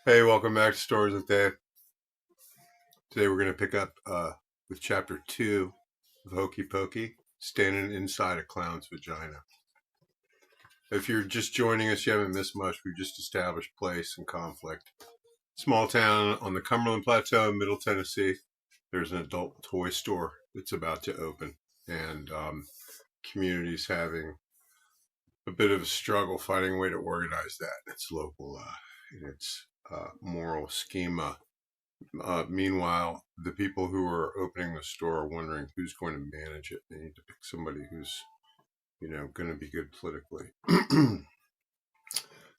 Hey, welcome back to Stories with Dave. Today we're going to pick up with Chapter 2 of Hokey Pokey, Standing Inside a Clown's Vagina. If you're just joining us, you haven't missed much. We've just established place and conflict. Small town on the Cumberland Plateau in Middle Tennessee. There's an adult toy store that's about to open, and community's having a bit of a struggle finding a way to organize that in its local, in its moral schema. Meanwhile, the people who are opening the store are wondering who's going to manage it. They need to pick somebody who's, going to be good politically.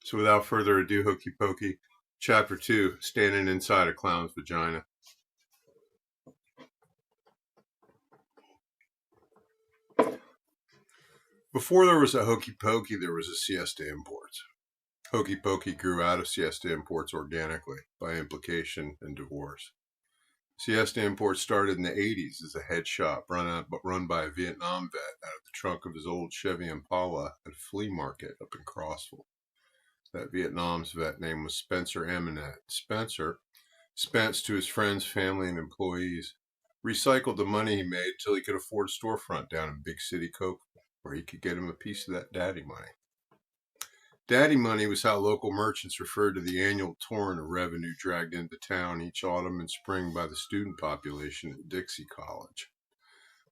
So without further ado, Hokey Pokey, Chapter 2, Standing Inside a Clown's Vagina. Before there was a Hokey Pokey, there was a Siesta Imports. Hokey Pokey grew out of Siesta Imports organically, by implication and divorce. Siesta Imports started in the 80s as a head shop run by a Vietnam vet out of the trunk of his old Chevy Impala at a flea market up in Crossville. That Vietnam's vet name was Spencer Eminet. Spencer, Spence to his friends, family, and employees, recycled the money he made till he could afford a storefront down in Big City Cokeville, where he could get him a piece of that daddy money. Daddy money was how local merchants referred to the annual torrent of revenue dragged into town each autumn and spring by the student population at Dixie College.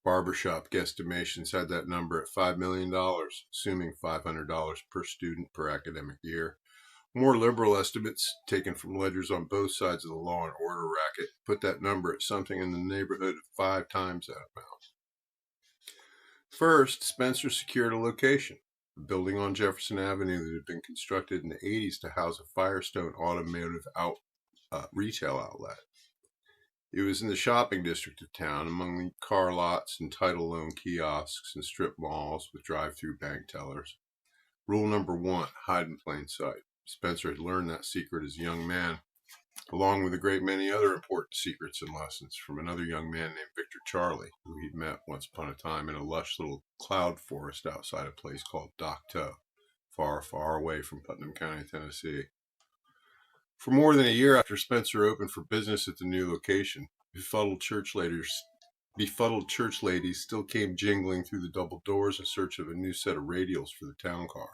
Barbershop guesstimations had that number at $5 million, assuming $500 per student per academic year. More liberal estimates, taken from ledgers on both sides of the law and order racket, put that number at something in the neighborhood of 5 times that amount. First, Spencer secured a location. A building on Jefferson Avenue that had been constructed in the 80s to house a Firestone automotive retail outlet. It was in the shopping district of town, among the car lots and title loan kiosks and strip malls with drive-through bank tellers. Rule number 1, hide in plain sight. Spencer had learned that secret as a young man, along with a great many other important secrets and lessons from another young man named Victor Charlie, who he'd met once upon a time in a lush little cloud forest outside a place called Ch.2, far, far away from Putnam County, Tennessee. For more than a year after Spencer opened for business at the new location, befuddled church ladies still came jingling through the double doors in search of a new set of radials for the town car.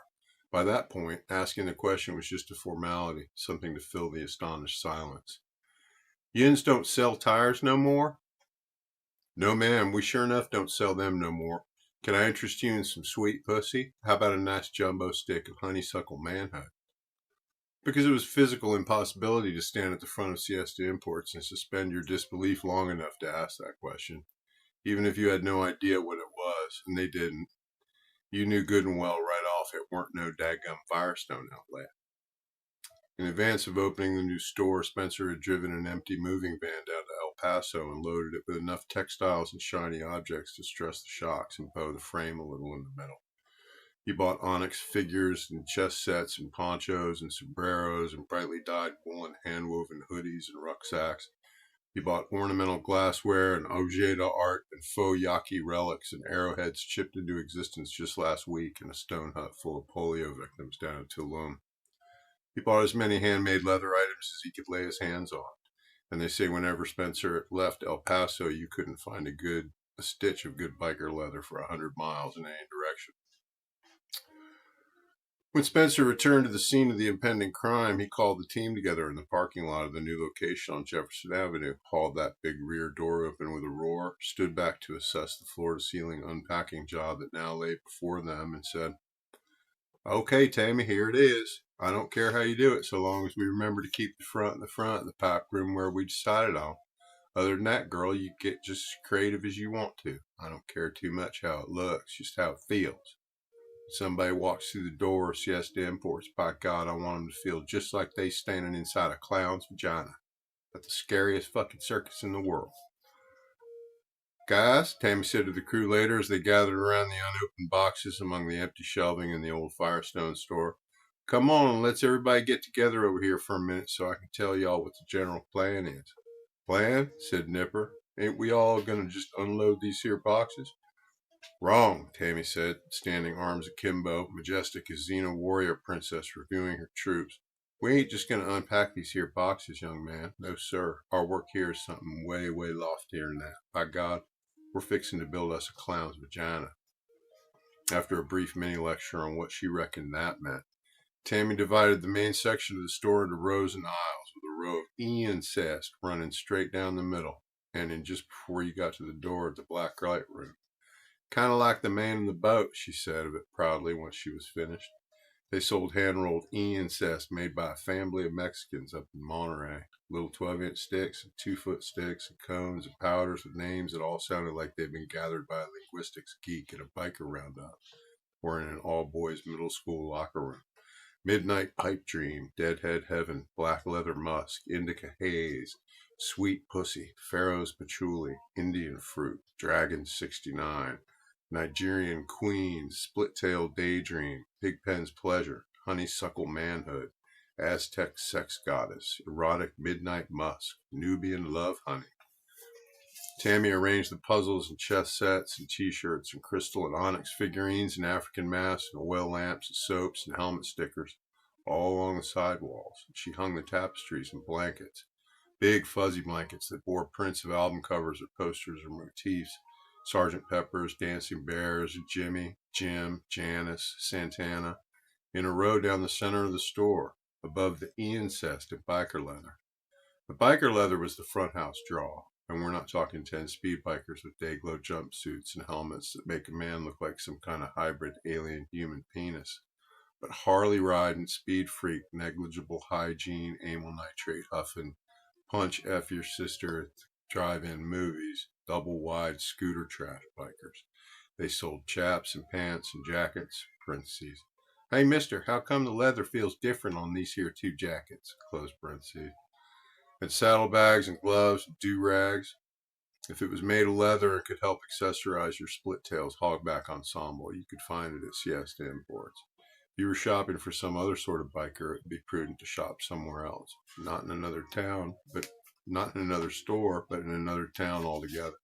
By that point, asking the question was just a formality, something to fill the astonished silence. Yins don't sell tires no more? No, ma'am, we sure enough don't sell them no more. Can I interest you in some sweet pussy? How about a nice jumbo stick of honeysuckle manhood? Because it was a physical impossibility to stand at the front of Siesta Imports and suspend your disbelief long enough to ask that question, even if you had no idea what it was, and they didn't. You knew good and well right off it weren't no daggum Firestone outlet. In advance of opening the new store, Spencer had driven an empty moving van down to El Paso and loaded it with enough textiles and shiny objects to stress the shocks and bow the frame a little in the middle. He bought onyx figures and chess sets and ponchos and sombreros and brightly dyed woolen hand-woven hoodies and rucksacks. He bought ornamental glassware and Ojeda art and faux yaqui relics and arrowheads chipped into existence just last week in a stone hut full of polio victims down at Tulum. He bought as many handmade leather items as he could lay his hands on, and they say whenever Spencer left El Paso, you couldn't find a stitch of good biker leather for 100 miles in any direction. When Spencer returned to the scene of the impending crime, he called the team together in the parking lot of the new location on Jefferson Avenue, hauled that big rear door open with a roar, stood back to assess the floor-to-ceiling unpacking job that now lay before them, and said, "Okay, Tammy, here it is. I don't care how you do it, so long as we remember to keep the front in the front and the pack room where we decided on. Other than that, girl, you get just as creative as you want to. I don't care too much how it looks, just how it feels. Somebody walks through the door of Siesta Imports, by God, I want them to feel just like they standing inside a clown's vagina at the scariest fucking circus in the world." "Guys," Tammy said to the crew later as they gathered around the unopened boxes among the empty shelving in the old Firestone store, "come on and let's everybody get together over here for a minute so I can tell y'all what the general plan is." "Plan?" said Nipper. "Ain't we all gonna just unload these here boxes?" "Wrong," Tammy said, standing arms akimbo, majestic as Xena warrior princess reviewing her troops. We ain't just going to unpack these here boxes, young man. No, sir. Our work here is something way, way loftier than that. By God, we're fixing to build us a clown's vagina. After a brief mini-lecture on what she reckoned that meant, Tammy divided the main section of the store into rows and aisles, with a row of incest running straight down the middle, and in just before you got to the door of the black light room. Kind of like the man in the boat, she said of it proudly once she was finished. They sold hand-rolled incest made by a family of Mexicans up in Monterey. Little 12-inch sticks and 2-foot sticks and cones and powders with names that all sounded like they'd been gathered by a linguistics geek at a biker roundup or in an all-boys middle school locker room. Midnight Pipe Dream, Deadhead Heaven, Black Leather Musk, Indica Haze, Sweet Pussy, Pharaoh's Patchouli, Indian Fruit, Dragon 69, Nigerian Queen, Split-Tailed Daydream, Pigpen's Pleasure, Honeysuckle Manhood, Aztec Sex Goddess, Erotic Midnight Musk, Nubian Love Honey. Tammy arranged the puzzles and chess sets and t-shirts and crystal and onyx figurines and African masks and oil lamps and soaps and helmet stickers all along the side walls. She hung the tapestries and blankets, big fuzzy blankets that bore prints of album covers or posters or motifs, Sergeant Pepper's, Dancing Bears, Jimmy, Jim, Janice, Santana, in a row down the center of the store, above the incest and biker leather. The biker leather was the front house draw, and we're not talking 10 speed bikers with day-glow jumpsuits and helmets that make a man look like some kind of hybrid alien human penis, but Harley-riding, speed freak, negligible hygiene, amyl nitrate huffing, punch F your sister at drive-in movies, double-wide scooter trash bikers. They sold chaps and pants and jackets, parentheses. Hey, mister, how come the leather feels different on these here 2 jackets, close parentheses. And saddlebags and gloves and do-rags. If it was made of leather and could help accessorize your split-tails hogback ensemble, you could find it at Siesta Imports. If you were shopping for some other sort of biker, it would be prudent to shop somewhere else. Not in another town, not in another store, but in another town altogether.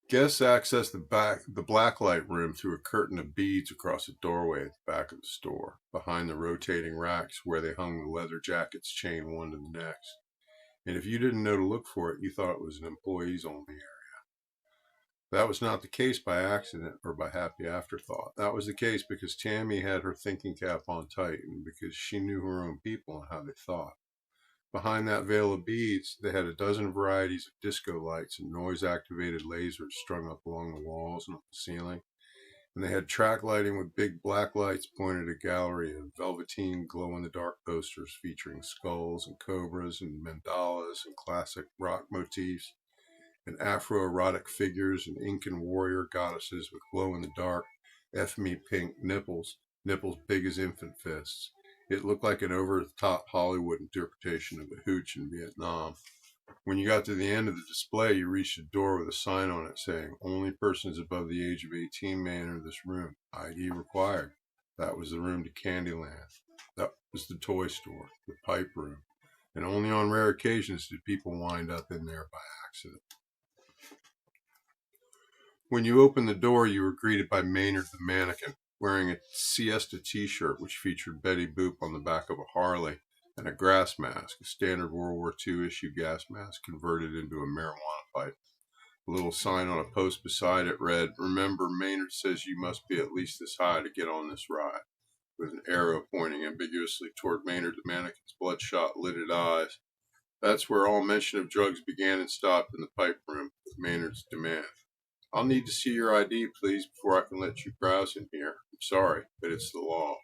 Guests accessed the blacklight room through a curtain of beads across a doorway at the back of the store, behind the rotating racks where they hung the leather jackets chained one to the next. And if you didn't know to look for it, you thought it was an employees-only area. That was not the case by accident or by happy afterthought. That was the case because Tammy had her thinking cap on tight and because she knew her own people and how they thought. Behind that veil of beads, they had a dozen varieties of disco lights and noise-activated lasers strung up along the walls and up the ceiling. And they had track lighting with big black lights pointed at a gallery of velveteen glow-in-the-dark posters featuring skulls and cobras and mandalas and classic rock motifs and Afro-erotic figures and Incan warrior goddesses with glow-in-the-dark, F-me pink nipples big as infant fists. It looked like an over-the-top Hollywood interpretation of a hooch in Vietnam. When you got to the end of the display, you reached a door with a sign on it saying, "Only persons above the age of 18 may enter this room. ID required." That was the room to Candyland. That was the toy store, the pipe room. And only on rare occasions did people wind up in there by accident. When you opened the door, you were greeted by Maynard the mannequin, wearing a Siesta t-shirt which featured Betty Boop on the back of a Harley and a grass mask, a standard World War II issue gas mask converted into a marijuana pipe. A little sign on a post beside it read, "Remember, Maynard says you must be at least this high to get on this ride," with an arrow pointing ambiguously toward Maynard the mannequin's bloodshot, lidded eyes. That's where all mention of drugs began and stopped in the pipe room, with Maynard's demand. "I'll need to see your ID, please, before I can let you browse in here. I'm sorry, but it's the law."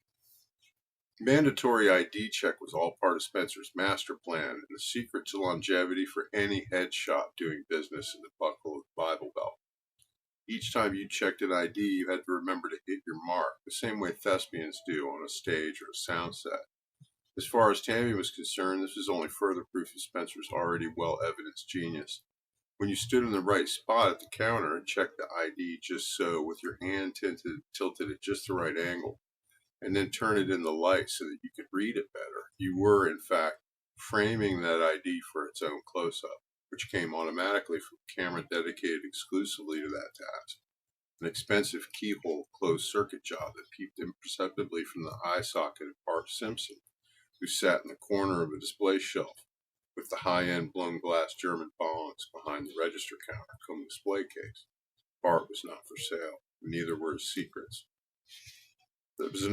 Mandatory ID check was all part of Spencer's master plan and the secret to longevity for any head shop doing business in the buckle of the Bible Belt. Each time you checked an ID, you had to remember to hit your mark, the same way thespians do on a stage or a sound set. As far as Tammy was concerned, this was only further proof of Spencer's already well-evidenced genius. When you stood in the right spot at the counter and checked the ID just so, with your hand tilted at just the right angle, and then turn it in the light so that you could read it better, you were, in fact, framing that ID for its own close-up, which came automatically from a camera dedicated exclusively to that task. An expensive keyhole closed-circuit job that peeped imperceptibly from the eye socket of Bart Simpson, who sat in the corner of a display shelf with the high-end blown glass German bongs behind the register counter come display case. Bart was not for sale. Neither were his secrets. There was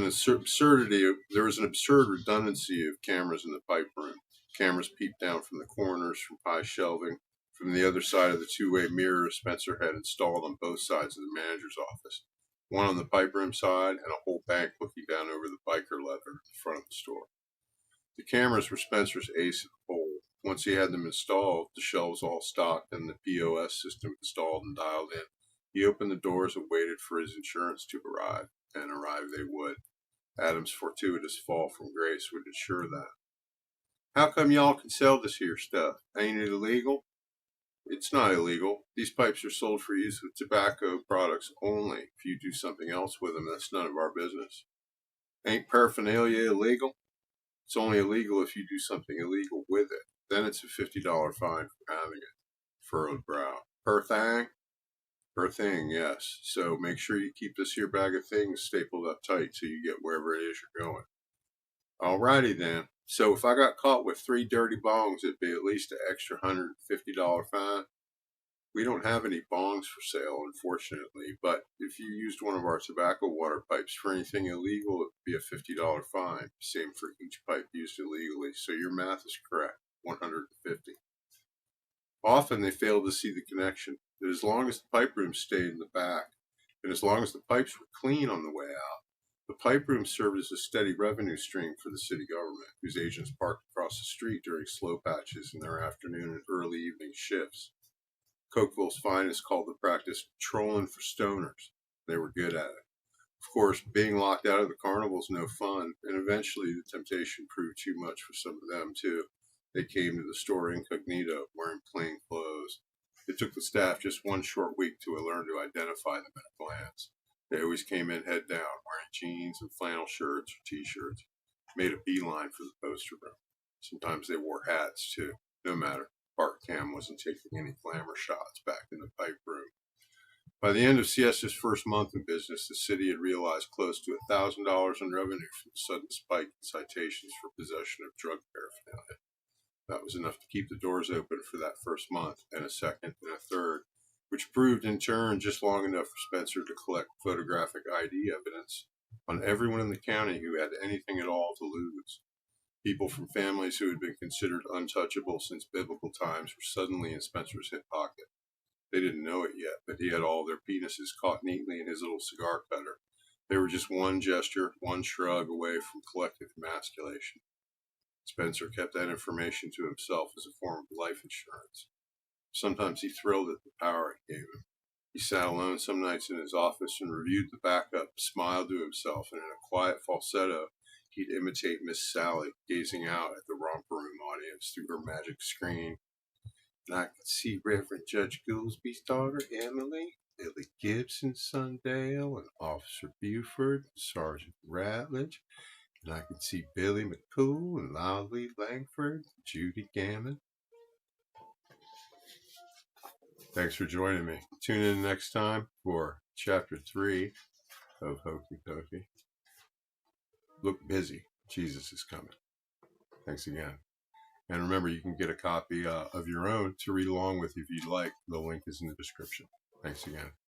an absurd redundancy of cameras in the pipe room. Cameras peeped down from the corners, from high shelving, from the other side of the two-way mirror Spencer had installed on both sides of the manager's office. One on the pipe room side and a whole bank looking down over the biker leather in the front of the store. The cameras were Spencer's ace in the hole. Once he had them installed, the shelves all stocked, and the POS system installed and dialed in, he opened the doors and waited for his insurance to arrive, and arrive they would. Adam's fortuitous fall from grace would ensure that. How come y'all can sell this here stuff? Ain't it illegal? It's not illegal. These pipes are sold for use with tobacco products only. If you do something else with them, that's none of our business. Ain't paraphernalia illegal? It's only illegal if you do something illegal with it. Then it's a $50 fine for having it. Furrowed brow. Per thing? Per thing, yes. So make sure you keep this here bag of things stapled up tight till you get wherever it is you're going. Alrighty then. So if I got caught with 3 dirty bongs, it'd be at least an extra $150 fine. We don't have any bongs for sale, unfortunately, but if you used one of our tobacco water pipes for anything illegal, it would be a $50 fine. Same for each pipe used illegally. So your math is correct, 150. Often they fail to see the connection that as long as the pipe room stayed in the back, and as long as the pipes were clean on the way out, the pipe room served as a steady revenue stream for the city government, whose agents parked across the street during slow patches in their afternoon and early evening shifts. Cokeville's finest called the practice trolling for stoners. They were good at it. Of course, being locked out of the carnival's no fun, and eventually the temptation proved too much for some of them, too. They came to the store incognito, wearing plain clothes. It took the staff just one short week to learn to identify them at a glance. They always came in head down, wearing jeans and flannel shirts or t-shirts, made a beeline for the poster room. Sometimes they wore hats, too. No matter. Bart Cam wasn't taking any glamour shots back in the pipe room. By the end of Siesta's first month in business, the city had realized close to $1,000 in revenue from the sudden spike in citations for possession of drug paraphernalia. That was enough to keep the doors open for that first month, and a second, and a third, which proved in turn just long enough for Spencer to collect photographic ID evidence on everyone in the county who had anything at all to lose. People from families who had been considered untouchable since biblical times were suddenly in Spencer's hip pocket. They didn't know it yet, but he had all their penises caught neatly in his little cigar cutter. They were just one gesture, one shrug away from collective emasculation. Spencer kept that information to himself as a form of life insurance. Sometimes he thrilled at the power it gave him. He sat alone some nights in his office and reviewed the backup, smiled to himself, and in a quiet falsetto, he'd imitate Miss Sally, gazing out at the romper room audience through her magic screen. And I could see Reverend Judge Goolsby's daughter, Emily, Billy Gibson, Sundale, and Officer Buford, and Sergeant Ratledge. And I could see Billy McCool, and Lolly Langford, and Judy Gammon. Thanks for joining me. Tune in next time for Chapter 3 of Hokey Pokey. Look busy. Jesus is coming. Thanks again. And remember, you can get a copy of your own to read along with if you'd like. The link is in the description. Thanks again.